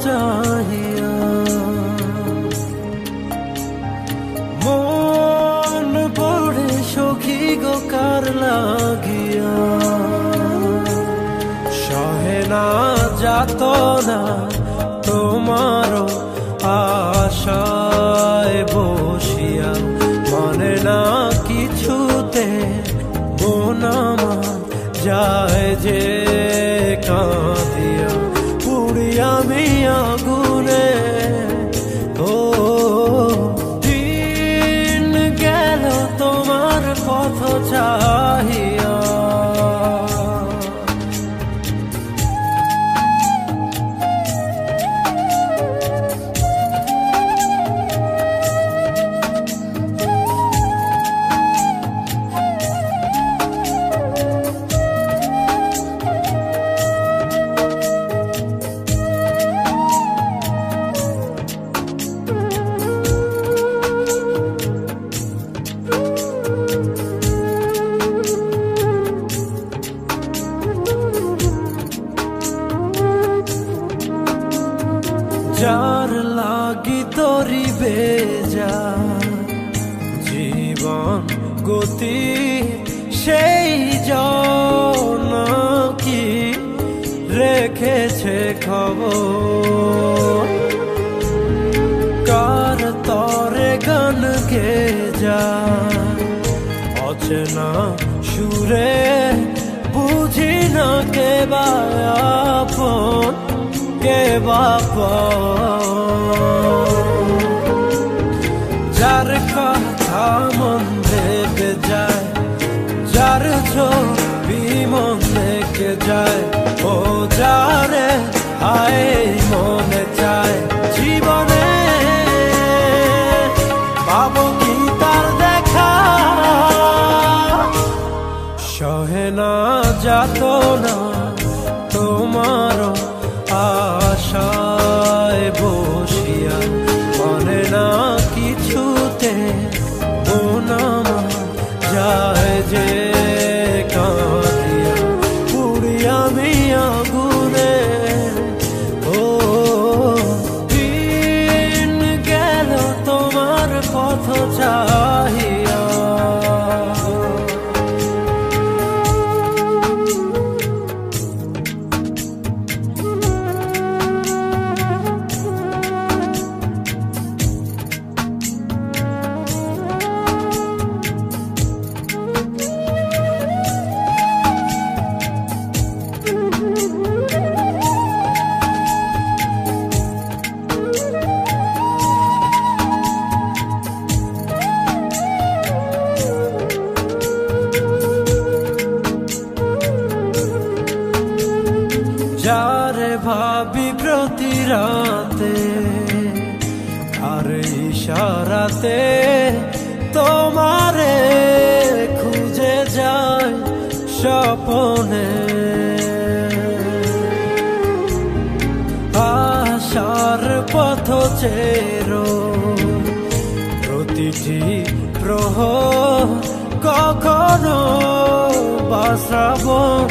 চাহিয়া মন পড়ে সখী গো কার লাগিয়া সহে না যাত না তোমার আশায় বসিয়া মানে না কিছুতে মন আমার যায় যে কাঁদিয়া পুড়ি আমি আগুনে ও দিন গেল তোমার পথ চাহিয়া যার লাগি তোরি বেজা জীবন গতি সেই জন কি রেখেছে খবর কার তরে গান গে যা অচেনা সুরে বুঝি না কে বা আপন কে বাপা যার কথা মন দেখে যায় যার ছবি মন দেখে যায় ও যারে আয় মনে চায় জীবনে পাবো কি তার দেখা সহে না যাত না তোমার আশায় বসিয়া মানে না কিছুতে মন আমার যায় যে কাঁদিয়া পুড়ি আমি আগুনে ও দিন গেল তোমার পথ চাহিয়া যারে ভাবি প্রতি রাতে আর ইশারাতে তোমারে খুঁজে যায় স্বপনে আশার পথ চেরো প্রতিটি প্রহর কখনো বা শ্রাবণ